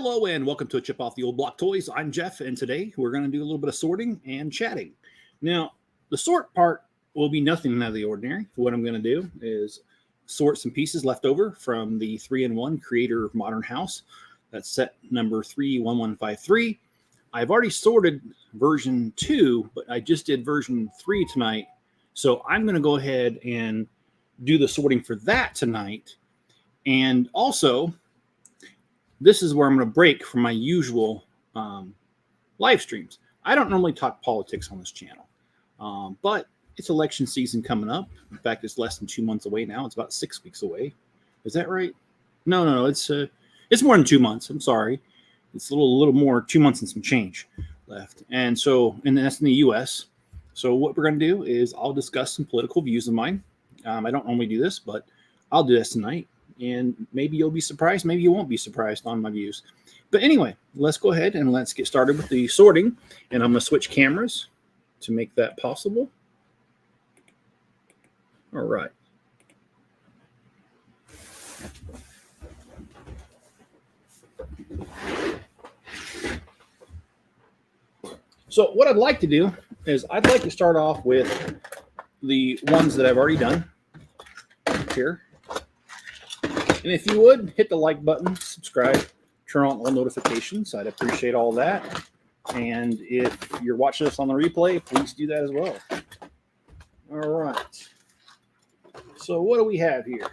Hello and welcome to a Chip Off the Old Block Toys. I'm Jeff, and today we're going to do a little bit of sorting and chatting. Now, the sort part will be nothing out of the ordinary. What I'm going to do is sort some pieces left over from the 3-in-1 Creator Modern House. That's set number 31153. I've already sorted version 2, but I just did version 3 tonight. So I'm going to go ahead and do the sorting for that tonight. And also, this is where I'm going to break from my usual live streams. I don't normally talk politics on this channel, but it's election season coming up. In fact, it's less than 2 months away now. It's about 6 weeks away. Is that right? No. It's more than 2 months. I'm sorry. It's a little more, 2 months and some change left. And that's in the U.S. So what we're going to do is I'll discuss some political views of mine. I don't normally do this, but I'll do this tonight. And maybe you'll be surprised. Maybe you won't be surprised on my views. But anyway, let's go ahead and let's get started with the sorting. And I'm going to switch cameras to make that possible. All right. So what I'd like to do is I'd like to start off with the ones that I've already done here. And if you would, hit the like button, subscribe, turn on all notifications. I'd appreciate all that. And if you're watching this on the replay, please do that as well. All right. So what do we have here?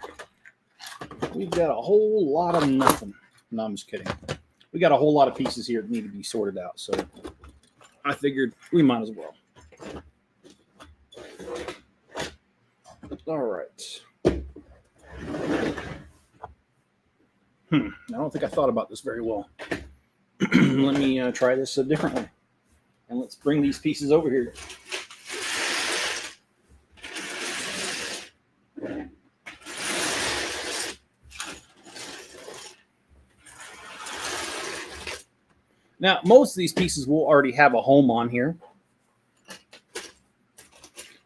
We've got a whole lot of nothing. No, I'm just kidding. We got a whole lot of pieces here that need to be sorted out. So I figured we might as well. All right. I don't think I thought about this very well. Let me try this a different way. And let's bring these pieces over here. Now, most of these pieces will already have a home on here.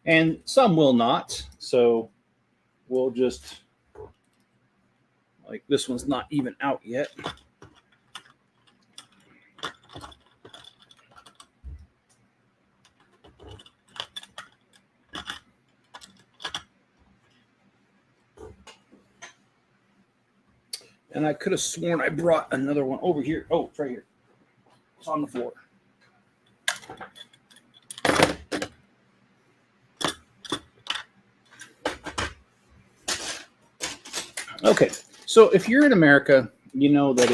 And some will not. So we'll just... like this one's not even out yet. And I could have sworn I brought another one over here. Oh, it's right here. It's on the floor. Okay. So if you're in America, you know that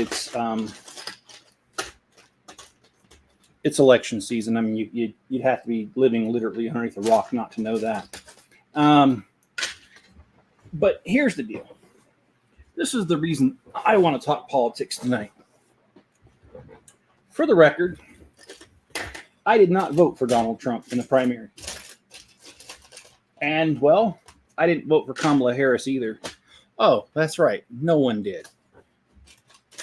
it's election season. I mean, you'd have to be living literally underneath a rock not to know that. But here's the deal. This is the reason I want to talk politics tonight. For the record, I did not vote for Donald Trump in the primary. And, well, I didn't vote for Kamala Harris either. Oh, that's right. No one did.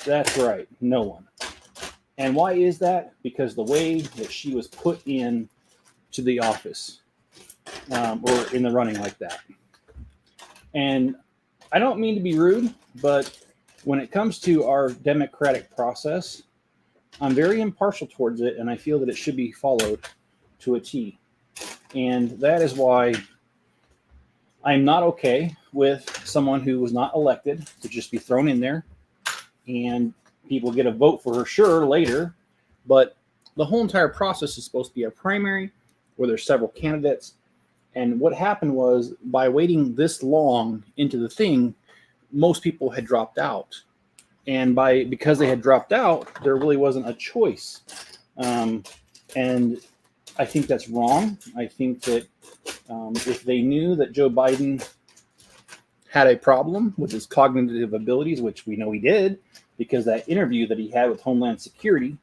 That's right. No one. And why is that? Because the way that she was put in to the office or in the running like that. And I don't mean to be rude, but when it comes to our democratic process, I'm very impartial towards it, and I feel that it should be followed to a T. And that is why I'm not okay with someone who was not elected to just be thrown in there, and people get a vote for her sure later, but the whole entire process is supposed to be a primary where there's several candidates. And what happened was, by waiting this long into the thing, most people had dropped out. And because they had dropped out, there really wasn't a choice. And I think that's wrong. I think that if they knew that Joe Biden had a problem with his cognitive abilities, which we know he did, because that interview that he had with Homeland Security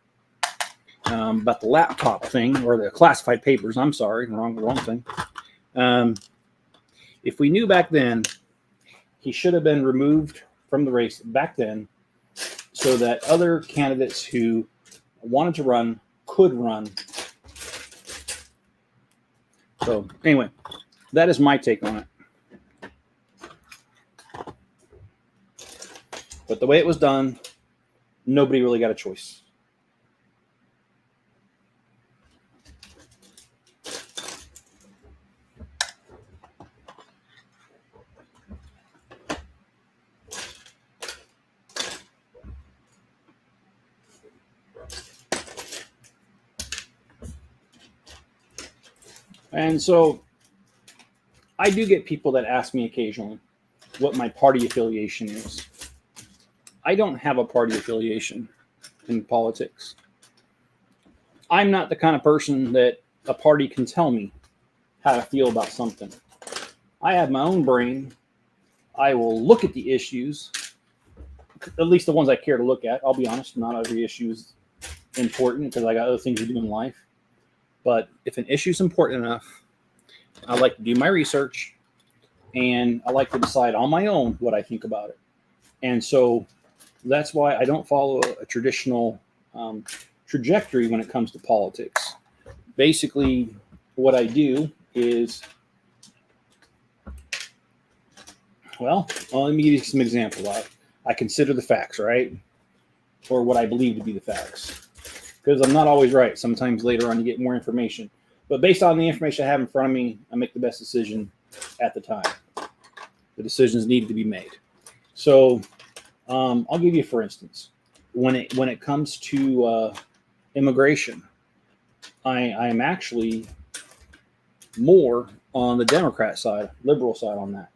about the laptop thing, or the classified papers, I'm sorry, wrong thing. If we knew back then, he should have been removed from the race back then so that other candidates who wanted to run could run. So anyway, that is my take on it. But the way it was done nobody really got a choice. And so I do get people that ask me occasionally what my party affiliation is. I don't have a party affiliation in politics. I'm not the kind of person that a party can tell me how to feel about something. I have my own brain. I will look at the issues, at least the ones I care to look at. I'll be honest, not every issue is important because I got other things to do in life. But if an issue is important enough, I like to do my research and I like to decide on my own what I think about it. And so that's why I don't follow a traditional trajectory when it comes to politics. Basically, what I do is, well, let me give you some examples. I consider the facts, right? Or what I believe to be the facts. Because I'm not always right. Sometimes later on you get more information. But based on the information I have in front of me, I make the best decision at the time. The decisions needed to be made. So I'll give you, for instance, when it comes to immigration, I am actually more on the Democrat side, liberal side on that.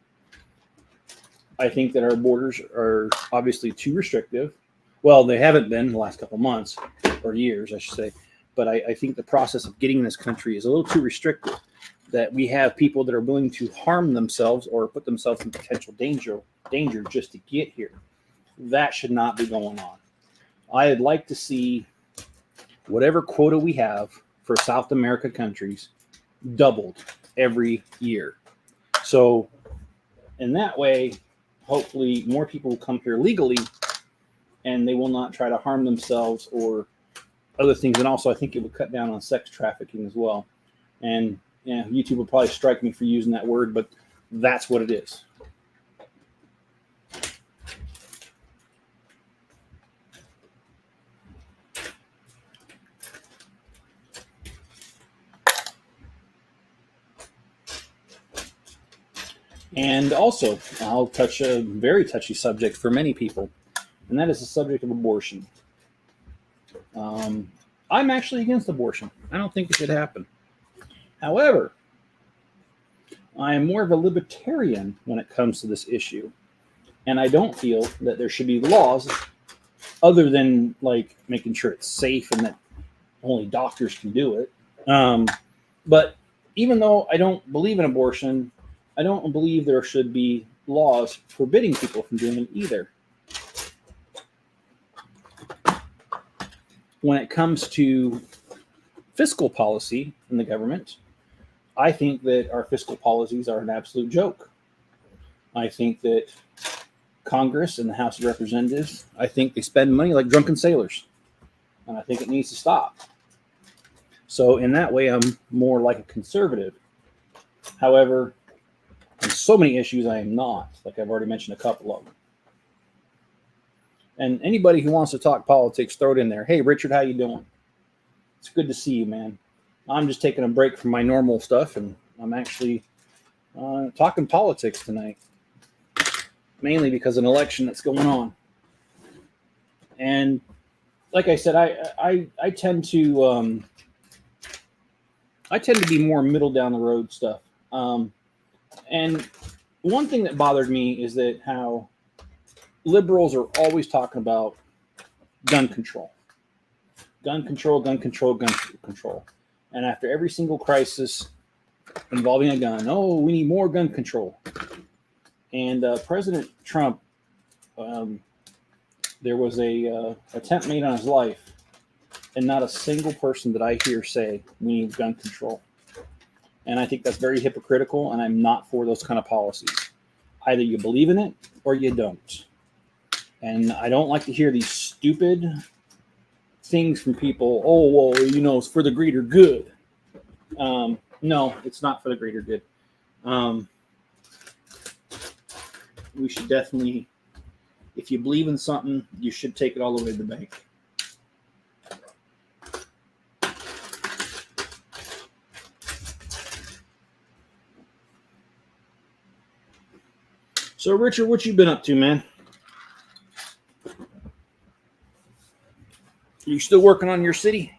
I think that our borders are obviously too restrictive. Well, they haven't been in the last couple of months or years, I should say. But I think the process of getting in this country is a little too restrictive, that we have people that are willing to harm themselves or put themselves in potential danger just to get here. That should not be going on. I'd like to see whatever quota we have for South America countries doubled every year. So in that way, hopefully more people will come here legally and they will not try to harm themselves or other things. And also I think it would cut down on sex trafficking as well. And yeah, YouTube will probably strike me for using that word, but that's what it is. And also, I'll touch a very touchy subject for many people, and that is the subject of abortion. I'm actually against abortion. I don't think it should happen. However, I am more of a libertarian when it comes to this issue, and I don't feel that there should be laws other than like making sure it's safe and that only doctors can do it. But even though I don't believe in abortion, I don't believe there should be laws forbidding people from doing it either. When it comes to fiscal policy in the government, I think that our fiscal policies are an absolute joke. I think that Congress and the House of Representatives, I think they spend money like drunken sailors. And I think it needs to stop. So in that way, I'm more like a conservative. However, on so many issues, I am not. Like I've already mentioned a couple of them. And anybody who wants to talk politics, throw it in there. Hey, Richard, how you doing? It's good to see you, man. I'm just taking a break from my normal stuff, and I'm actually talking politics tonight, mainly because of an election that's going on. And like I said, I tend to be more middle down the road stuff. And one thing that bothered me is that how liberals are always talking about gun control. Gun control, gun control, gun control. And after every single crisis involving a gun, oh, we need more gun control. And President Trump, there was a attempt made on his life, and not a single person that I hear say we need gun control. And I think that's very hypocritical, and I'm not for those kind of policies. Either you believe in it or you don't. And I don't like to hear these stupid things from people. Oh, well, you know, it's for the greater good. No, it's not for the greater good. We should definitely if you believe in something, you should take it all the way to the bank. So, Richard, what you been up to, man? You still working on your city?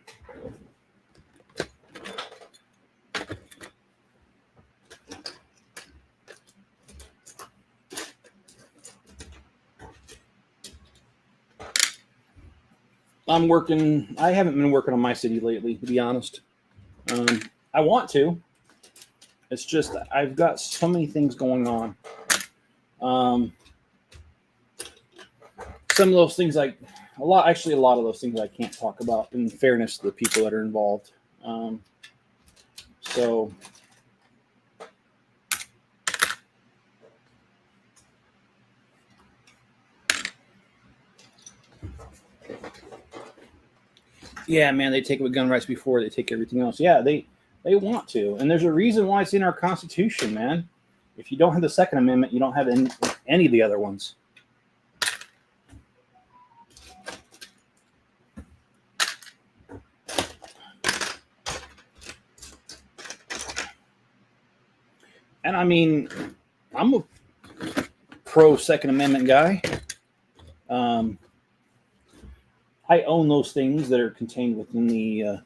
I'm working. I haven't been working on my city lately, to be honest. I want to. It's just I've got so many things going on. Some of those things, a lot of those things I can't talk about in fairness to the people that are involved. So yeah, man, they take away gun rights before they take everything else. Yeah, they want to, and there's a reason why it's in our Constitution, man. If you don't have the Second Amendment, you don't have any of the other ones. And I mean, I'm a pro Second Amendment guy. I own those things that are contained within the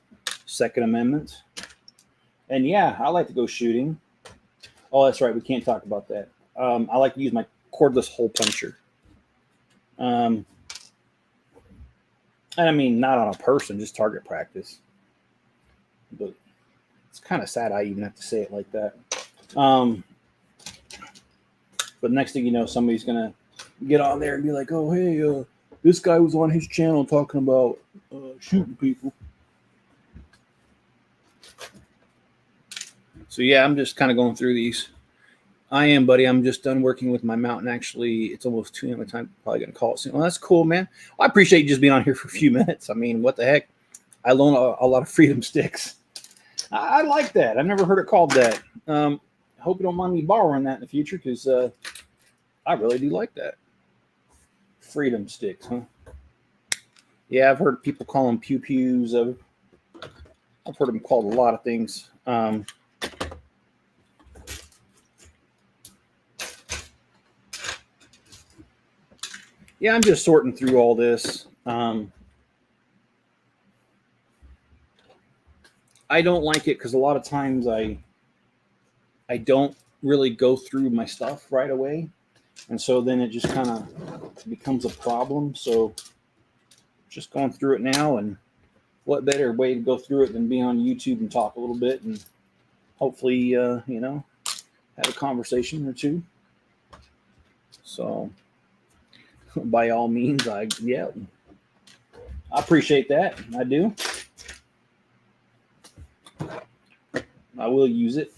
Second Amendment. And yeah, I like to go shooting. Oh, that's right. We can't talk about that. I like to use my cordless hole puncher. And I mean, not on a person, just target practice. But it's kind of sad I even have to say it like that. But next thing you know, somebody's going to get on there and be like, oh, hey, this guy was on his channel talking about shooting people. So yeah, I'm just kind of going through these. I am, buddy. I'm just done working with my mountain. Actually, it's almost 2 a.m. I'm probably going to call it soon. Well, that's cool, man. Well, I appreciate you just being on here for a few minutes. I mean, what the heck? I loan a lot of Freedom Sticks. I like that. I've never heard it called that. I hope you don't mind me borrowing that in the future, because I really do like that. Freedom Sticks, huh? Yeah, I've heard people call them pew-pews. I've heard them called a lot of things. Yeah, I'm just sorting through all this. I don't like it because a lot of times I don't really go through my stuff right away. And so then it just kind of becomes a problem. So just going through it now, and what better way to go through it than be on YouTube and talk a little bit and hopefully, have a conversation or two. So by all means, I appreciate that. I do. I will use it.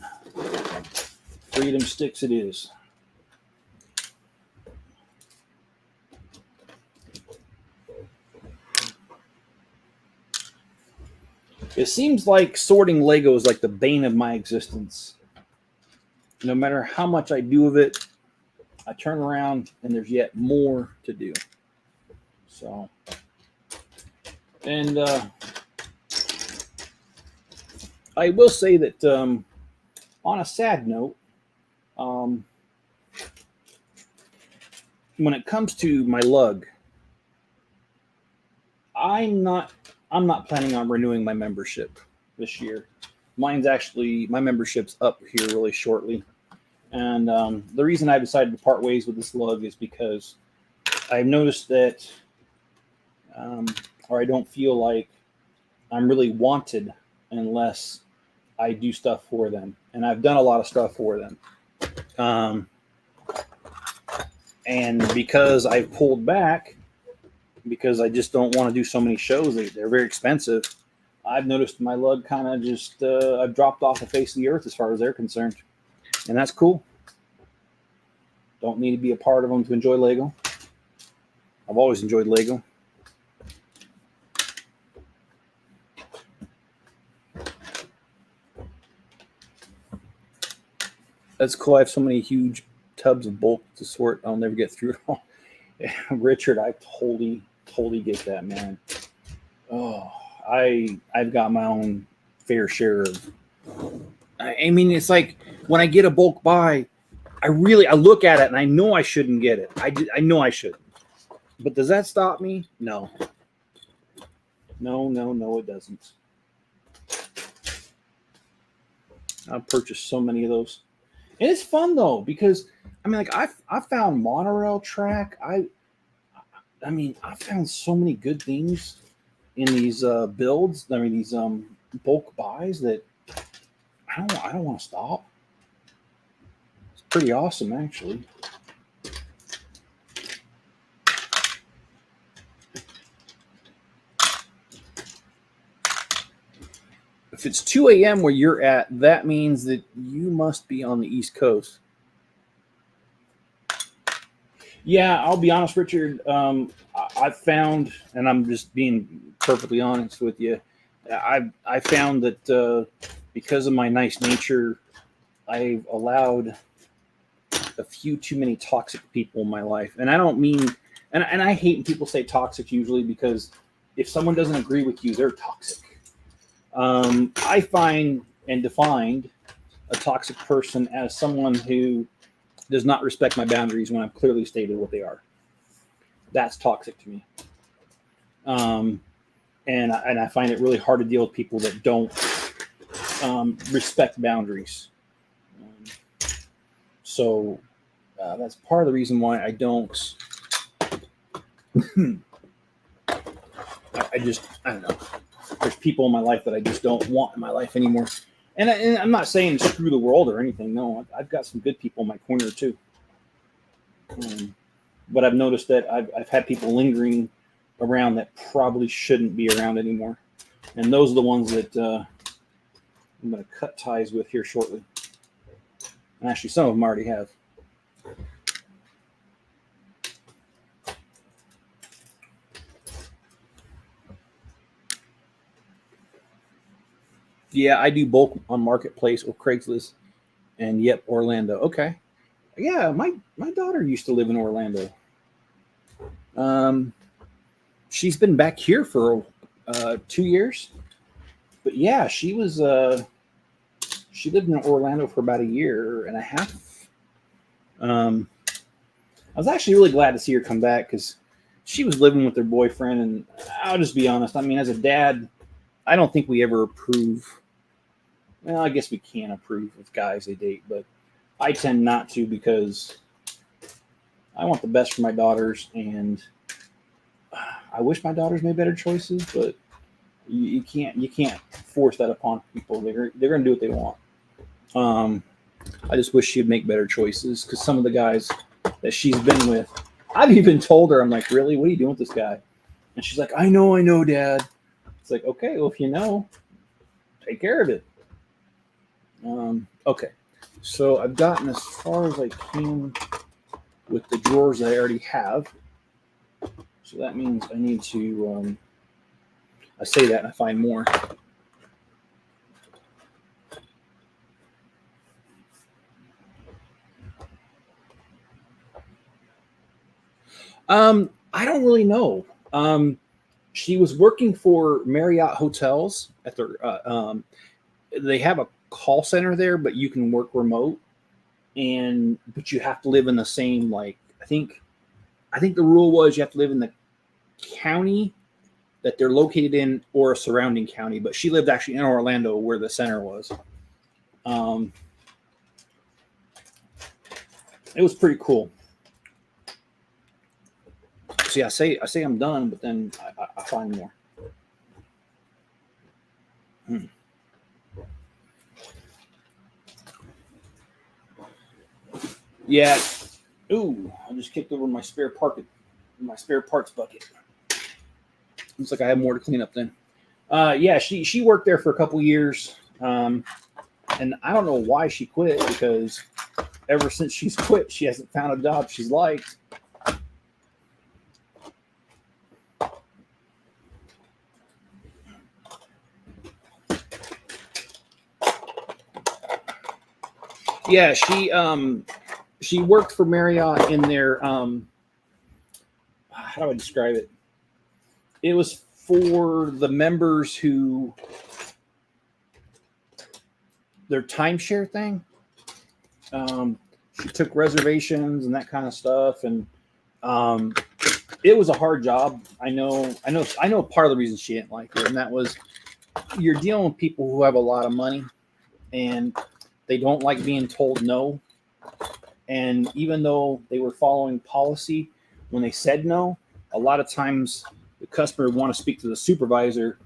Freedom Sticks it is. It seems like sorting Lego is like the bane of my existence. No matter how much I do of it, I turn around and there's yet more to do. So, and I will say that on a sad note, when it comes to my lug, I'm not planning on renewing my membership this year. My membership's up here really shortly. And the reason I decided to part ways with this lug is because I've noticed that, or I don't feel like I'm really wanted unless I do stuff for them. And I've done a lot of stuff for them. And because I've pulled back, because I just don't want to do so many shows, they're very expensive, I've noticed my lug kind of just, I've dropped off the face of the earth as far as they're concerned. And that's cool. Don't need to be a part of them to enjoy Lego. I've always enjoyed Lego. That's cool. I have so many huge tubs of bulk to sort. I'll never get through it all. Richard, I totally get that, man. Oh, I've got my own fair share of. I mean, it's like when I get a bulk buy, I look at it and I know I shouldn't get it. I know I shouldn't. But does that stop me? No. No, it doesn't. I've purchased so many of those, and it's fun though because I mean, like I found monorail track. I mean, I found so many good things in these builds. I mean, these bulk buys that I don't want to stop. It's pretty awesome, actually. If it's 2 a.m. where you're at, that means that you must be on the East Coast. Yeah, I'll be honest, Richard. I've found, and I'm just being perfectly honest with you, I found that because of my nice nature, I've allowed a few too many toxic people in my life. And I don't mean, and I hate when people say toxic usually because if someone doesn't agree with you, they're toxic. I find and defined a toxic person as someone who does not respect my boundaries when I've clearly stated what they are. That's toxic to me. And I find it really hard to deal with people that don't respect boundaries. So that's part of the reason why I don't. I don't know. There's people in my life that I just don't want in my life anymore. And I'm not saying screw the world or anything. No, I've got some good people in my corner too. But I've noticed that I've had people lingering around that probably shouldn't be around anymore. And those are the ones that I'm going to cut ties with here shortly. And actually, some of them already have. Yeah, I do bulk on Marketplace or Craigslist. And yep, Orlando. Okay. Yeah, my daughter used to live in Orlando. She's been back here for 2 years. But yeah, she lived in Orlando for about a year and a half. I was actually really glad to see her come back because she was living with her boyfriend. And I'll just be honest. I mean, as a dad, I don't think we ever approve. Well, I guess we can approve of guys they date, but I tend not to because I want the best for my daughters, and I wish my daughters made better choices, but you can't force that upon people. They're going to do what they want. I just wish she'd make better choices because some of the guys that she's been with, I've even told her, I'm like, really, what are you doing with this guy? And she's like, I know, Dad. It's like, okay, well, if you know, take care of it. Okay, so I've gotten as far as I can with the drawers that I already have. So that means I need to, I say that and I find more. I don't really know. She was working for Marriott Hotels at their, they have a call center there, but you can work remote, but you have to live in the same, like, I think the rule was you have to live in the county that they're located in or a surrounding county, but she lived actually in Orlando where the center was. It was pretty cool. See, I say I'm done, but then I find more. Yeah. Ooh, I just kicked over my spare parts bucket. Looks like I have more to clean up then. Yeah, she worked there for a couple years. And I don't know why she quit because ever since she's quit, she hasn't found a job she's liked. Yeah, she worked for Marriott in their how do I describe it? It was for the members who their timeshare thing. She took reservations and that kind of stuff, and it was a hard job. I know. Part of the reason she didn't like it, and that was you're dealing with people who have a lot of money, and they don't like being told no. And even though they were following policy, when they said no, a lot of times the customer would want to speak to the supervisor,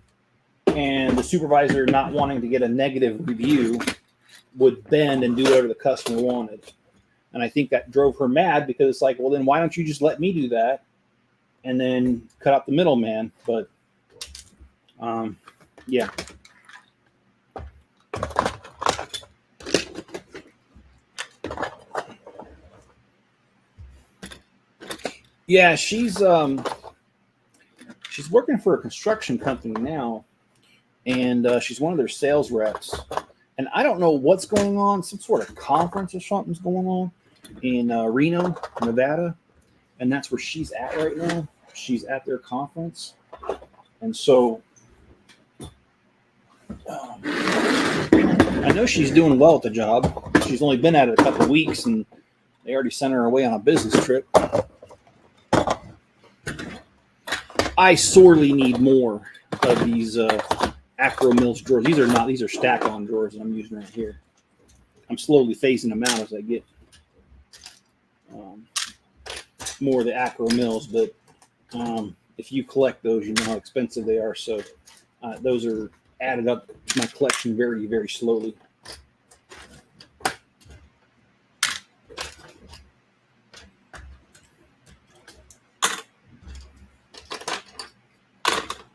and the supervisor, not wanting to get a negative review, would bend and do whatever the customer wanted. And I think that drove her mad, because it's like, well, then why don't you just let me do that and then cut out the middleman? But yeah. Yeah, she's working for a construction company now, and she's one of their sales reps. And I don't know what's going on. Some sort of conference or something's going on in Reno, Nevada, and that's where she's at right now. She's at their conference, and so I know she's doing well at the job. She's only been at it a couple of weeks, and they already sent her away on a business trip. I sorely need more of these Acro Mills drawers. These are stack-on drawers that I'm using right here. I'm slowly phasing them out as I get more of the Acro Mills, but if you collect those, you know how expensive they are. So those are added up to my collection very, very slowly.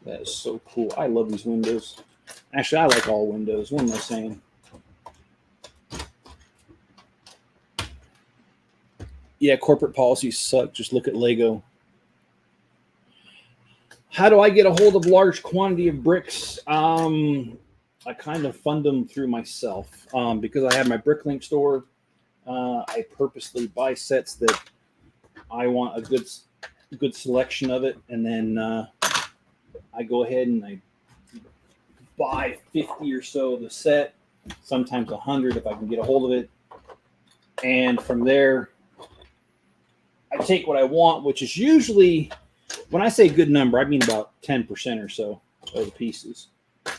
That is so cool. I love these windows. Actually, I like all windows. What am I saying? Yeah, corporate policies suck. Just look at Lego. How do I get a hold of large quantity of bricks? I kind of fund them through myself because I have my Bricklink store. I purposely buy sets that I want a good selection of it, and then I go ahead and I buy 50 or so of the set, sometimes 100 if I can get a hold of it. And from there, I take what I want, which is usually, when I say good number, I mean about 10% or so of the pieces.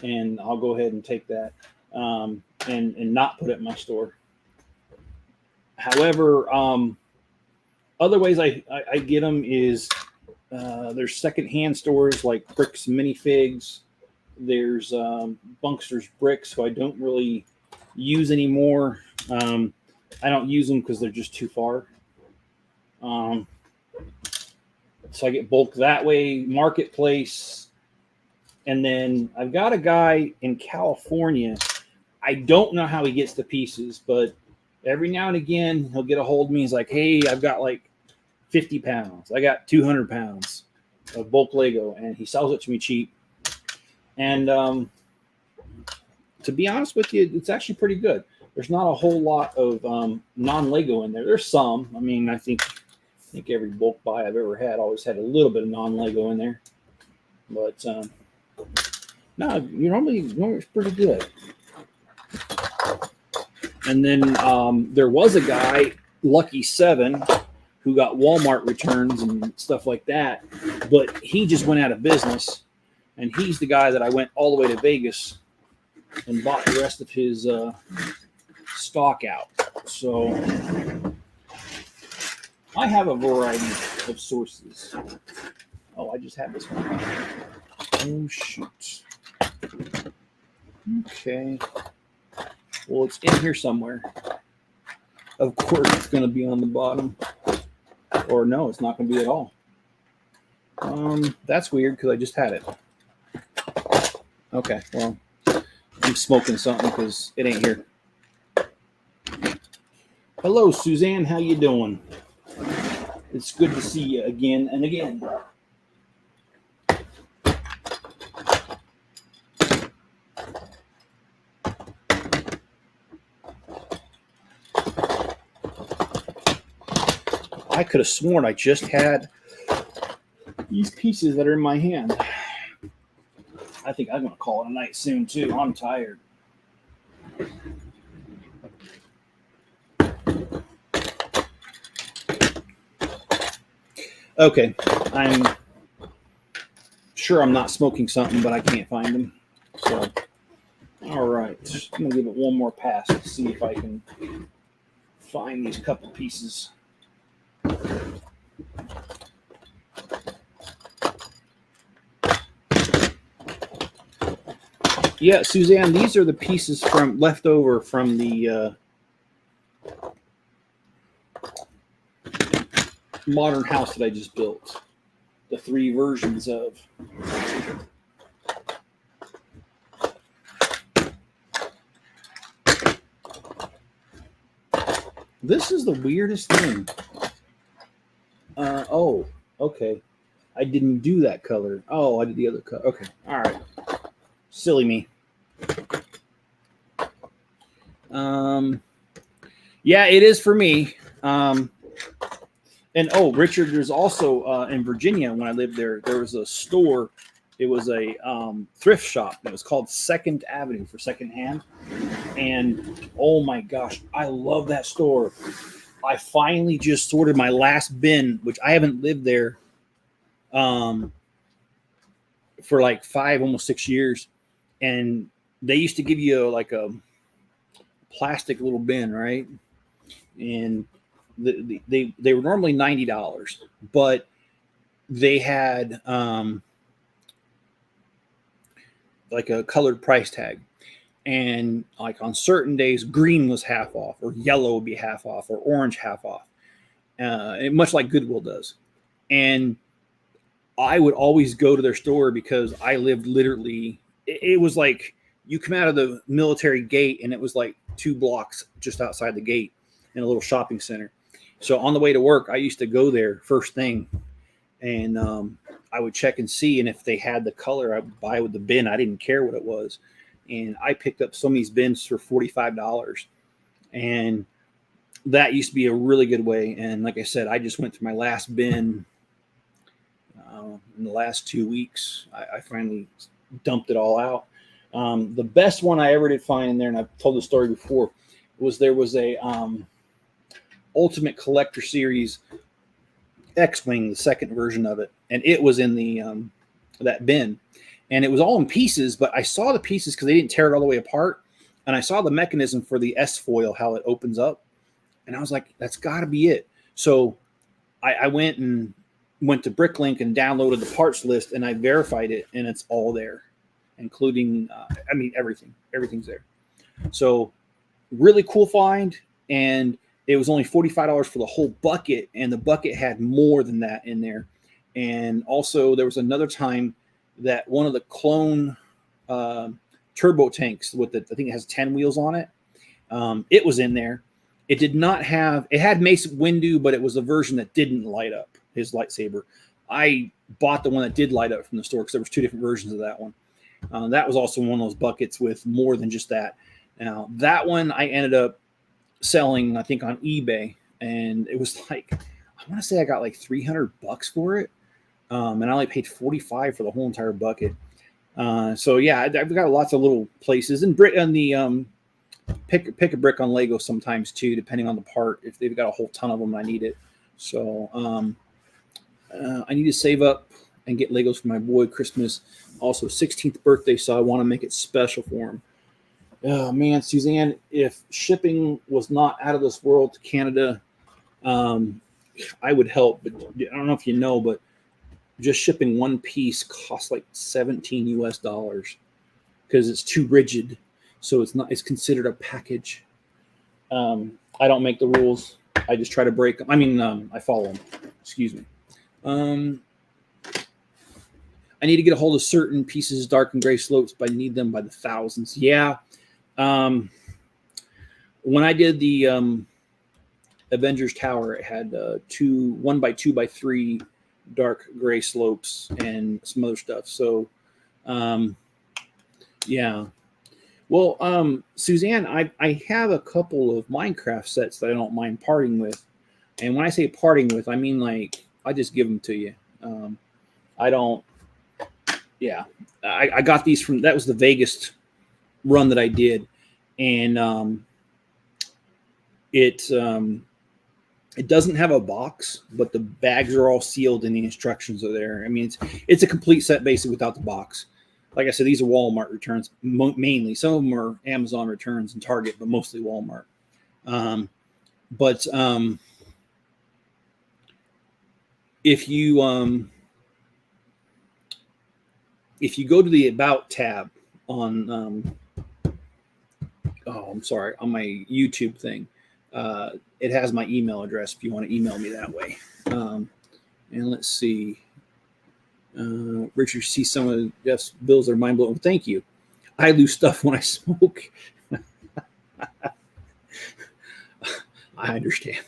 And I'll go ahead and take that and not put it in my store. However, other ways I get them is there's secondhand stores like Bricks Minifigs. There's Bunkster's Bricks, who I don't really use anymore. I don't use them because they're just too far. So I get bulk that way. Marketplace. And then I've got a guy in California. I don't know how he gets the pieces, but every now and again, he'll get a hold of me. He's like, hey, I've got like 50 pounds. I got 200 pounds of bulk Lego, and he sells it to me cheap. And to be honest with you, it's actually pretty good. There's not a whole lot of non-Lego in there. There's some. I mean, I think every bulk buy I've ever had always had a little bit of non-Lego in there. But no, normally it's pretty good. And then there was a guy, Lucky 7, who got Walmart returns and stuff like that, but he just went out of business. And he's the guy that I went all the way to Vegas and bought the rest of his stock out. So I have a variety of sources. Oh, I just have this one. Oh, shoot. Okay. Well, it's in here somewhere. Of course, it's going to be on the bottom. Or no, it's not going to be at all. That's weird because I just had it. Okay, well, I'm smoking something because it ain't here. Hello, Suzanne. How you doing? It's good to see you again and again. I could have sworn I just had these pieces that are in my hand. I think I'm going to call it a night soon, too. I'm tired. Okay, I'm sure I'm not smoking something, but I can't find them. So, all right, I'm going to give it one more pass to see if I can find these couple pieces. Yeah, Suzanne, these are the pieces from left over from the modern house that I just built. The 3 versions of. This is the weirdest thing. Oh, okay. I didn't do that color. Oh, I did the other color. Okay, all right. Silly me. Yeah, it is for me. And oh, Richard, there's also in Virginia when I lived there, there was a store. It was a thrift shop. It was called Second Avenue for secondhand. And oh my gosh, I love that store. I finally just sorted my last bin, which I haven't lived there for like 5, almost 6 years. And they used to give you like a plastic little bin, right? And they were normally $90, but they had like a colored price tag. And like on certain days, green was half off, or yellow would be half off, or orange half off, much like Goodwill does. And I would always go to their store because I lived literally, it was like you come out of the military gate and it was like 2 blocks just outside the gate in a little shopping center. So on the way to work, I used to go there first thing, and I would check and see. And if they had the color, I would buy with the bin. I didn't care what it was. And I picked up some of these bins for $45. And that used to be a really good way. And like I said, I just went through my last bin in the last 2 weeks. I finally dumped it all out. The best one I ever did find in there, and I've told the story before, was there was a Ultimate Collector Series X-Wing, the second version of it. And it was in the that bin. And it was all in pieces, but I saw the pieces because they didn't tear it all the way apart. And I saw the mechanism for the S-foil, how it opens up. And I was like, that's got to be it. So I went to Bricklink and downloaded the parts list, and I verified it, and it's all there, including, everything. Everything's there. So really cool find. And it was only $45 for the whole bucket, and the bucket had more than that in there. And also there was another time that one of the clone turbo tanks with the, I think it has 10 wheels on it. It was in there. It did not have, it had Mace Windu, but it was a version that didn't light up his lightsaber. I bought the one that did light up from the store because there was 2 different versions of that one. That was also one of those buckets with more than just that. Now that one I ended up selling, I think, on eBay, and it was like, I want to say I got like $300 for it. And I only paid $45 for the whole entire bucket. So yeah, I've got lots of little places, and the pick a brick on Lego sometimes too, depending on the part. If they've got a whole ton of them, I need it. So I need to save up and get Legos for my boy Christmas. Also 16th birthday, so I want to make it special for him. Oh man, Suzanne, if shipping was not out of this world to Canada, I would help. But I don't know if you know, but just shipping one piece costs like $17 US because it's too rigid. So it's considered a package. I don't make the rules. I just try to break them. I follow them. Excuse me. I need to get a hold of certain pieces, dark and gray slopes, but I need them by the thousands. Yeah. When I did the Avengers Tower, it had 1 by 2 by 3 dark gray slopes and some other stuff. So, yeah. Well, Suzanne, I have a couple of Minecraft sets that I don't mind parting with. And when I say parting with, I mean like I just give them to you. I don't. Yeah, I got these from, that was the Vegas run that I did, and it doesn't have a box, but the bags are all sealed and the instructions are there. I mean, it's a complete set basically without the box. Like I said, these are Walmart returns mainly. Some of them are Amazon returns and Target, but mostly Walmart. But if you go to the About tab on I'm sorry, on my YouTube thing, it has my email address if you want to email me that way. And let's see. Richard sees some of Jeff's bills that are mind blowing. Thank you. I lose stuff when I smoke. I understand.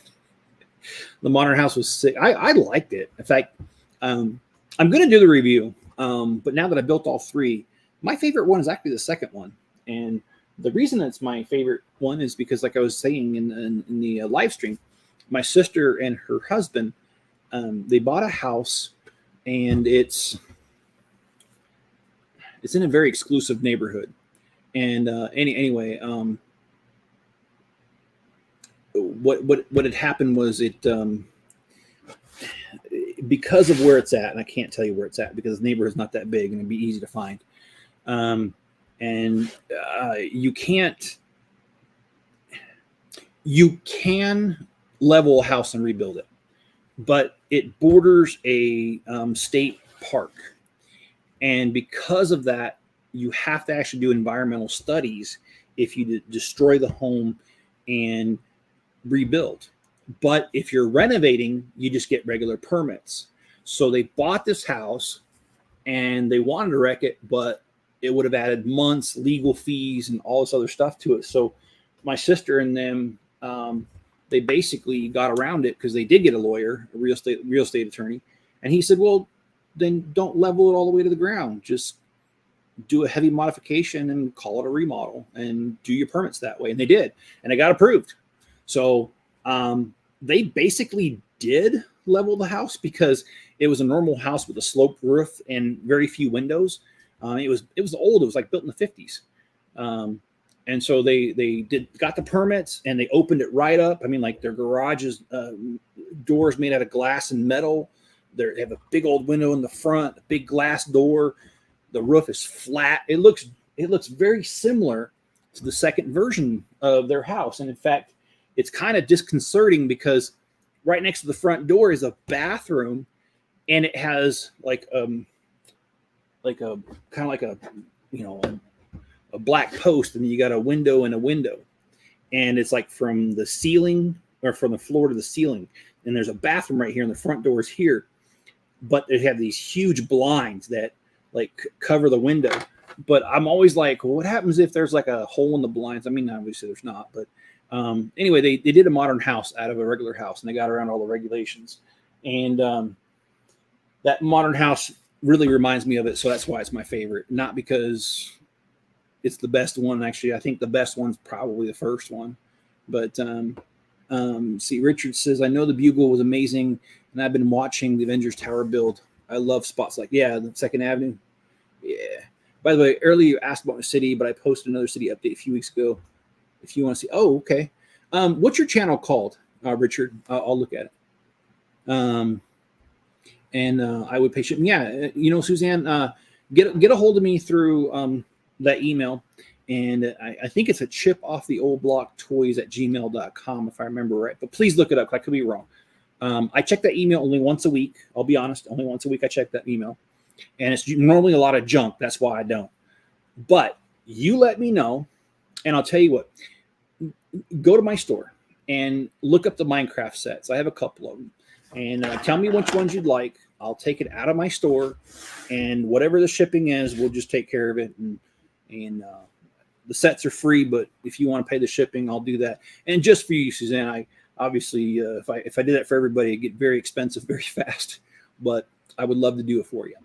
The Modern House was sick. I liked it. In fact, I'm going to do the review. But now that I built all three, my favorite one is actually the second one. And the reason it's my favorite one is because, like I was saying in the live stream, my sister and her husband, they bought a house, and it's in a very exclusive neighborhood. And anyway, what had happened was because of where it's at, and I can't tell you where it's at because the neighborhood's not that big and it'd be easy to find. You can level a house and rebuild it, but it borders a state park. And because of that, you have to actually do environmental studies if you destroy the home and rebuild. But if you're renovating, you just get regular permits. So they bought this house and they wanted to wreck it, but it would have added months, legal fees, and all this other stuff to it. So my sister and them, they basically got around it because they did get a lawyer, a real estate attorney. And he said, well, then don't level it all the way to the ground. Just do a heavy modification and call it a remodel and do your permits that way. And they did, and it got approved. So they basically did level the house because it was a normal house with a sloped roof and very few windows. It was old. It was like built in the 50s. And so they got the permits and they opened it right up. I mean, like their garage's doors made out of glass and metal. They have a big old window in the front, a big glass door. The roof is flat. It looks very similar to the second version of their house. And in fact, it's kind of disconcerting because right next to the front door is a bathroom, and it has like a black post, and you got a window and a window, and it's like from the ceiling or from the floor to the ceiling. And there's a bathroom right here, and the front door is here, but they have these huge blinds that like cover the window. But I'm always like, well, what happens if there's like a hole in the blinds? I mean, obviously there's not, but anyway, they did a modern house out of a regular house, and they got around all the regulations. And that modern house really reminds me of it, so that's why it's my favorite. Not because it's the best one. Actually, I think the best one's probably the first one. But see, Richard says, I know the Bugle was amazing, and I've been watching the Avengers Tower build. I love spots like, the 2nd Avenue. Yeah. By the way, earlier you asked about my city, but I posted another city update a few weeks ago. If you want to see, okay. What's your channel called, Richard? I'll look at it. And I would pay shipping. Yeah, Suzanne, get a hold of me through that email. And I think it's a chipofftheoldblocktoys@gmail.com, if I remember right. But please look it up. I could be wrong. I check that email only once a week. I'll be honest. Only once a week I check that email. And it's normally a lot of junk. That's why I don't. But you let me know, and I'll tell you what. Go to my store and look up the Minecraft sets. I have a couple of them. And tell me which ones you'd like. I'll take it out of my store, and whatever the shipping is, we'll just take care of it. And the sets are free, but if you want to pay the shipping, I'll do that. And just for you, Suzanne, I obviously, if I did that for everybody, it'd get very expensive very fast. But I would love to do it for you.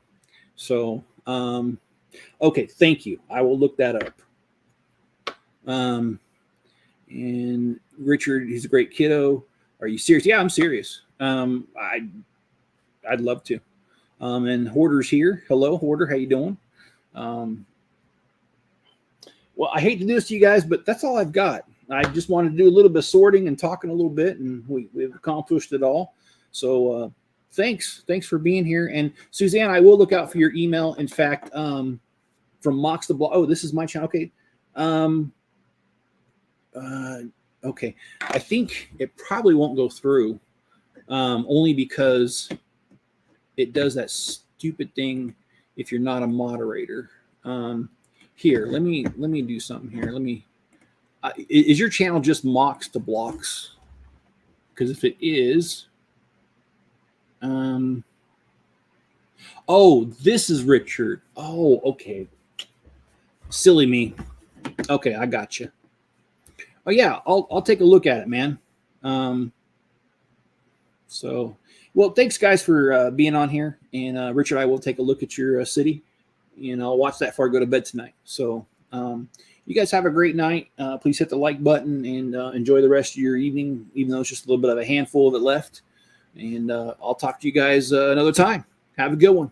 So, okay, thank you. I will look that up. And Richard, he's a great kiddo. Are you serious? Yeah, I'm serious. I'd love to. And Hoarder's here. Hello, Hoarder. How you doing? Um, well, I hate to do this to you guys, but that's all I've got. I just wanted to do a little bit of sorting and talking a little bit, and we've accomplished it all. So thanks for being here. And Suzanne, I will look out for your email. In fact, from Mox the Blog. Oh, this is my channel. Okay. Okay. I think it probably won't go through, only because it does that stupid thing if you're not a moderator. Here, let me do something here. Is your channel just Mox to Blocks? Because if it is, oh, this is Richard. Oh, okay. Silly me. Okay, I got you. Oh yeah, I'll take a look at it, man. So, well, thanks guys for being on here. And Richard, I will take a look at your city, and I'll watch that before I go to bed tonight. So, you guys have a great night. Please hit the like button and enjoy the rest of your evening, even though it's just a little bit of a handful of it left. And I'll talk to you guys another time. Have a good one.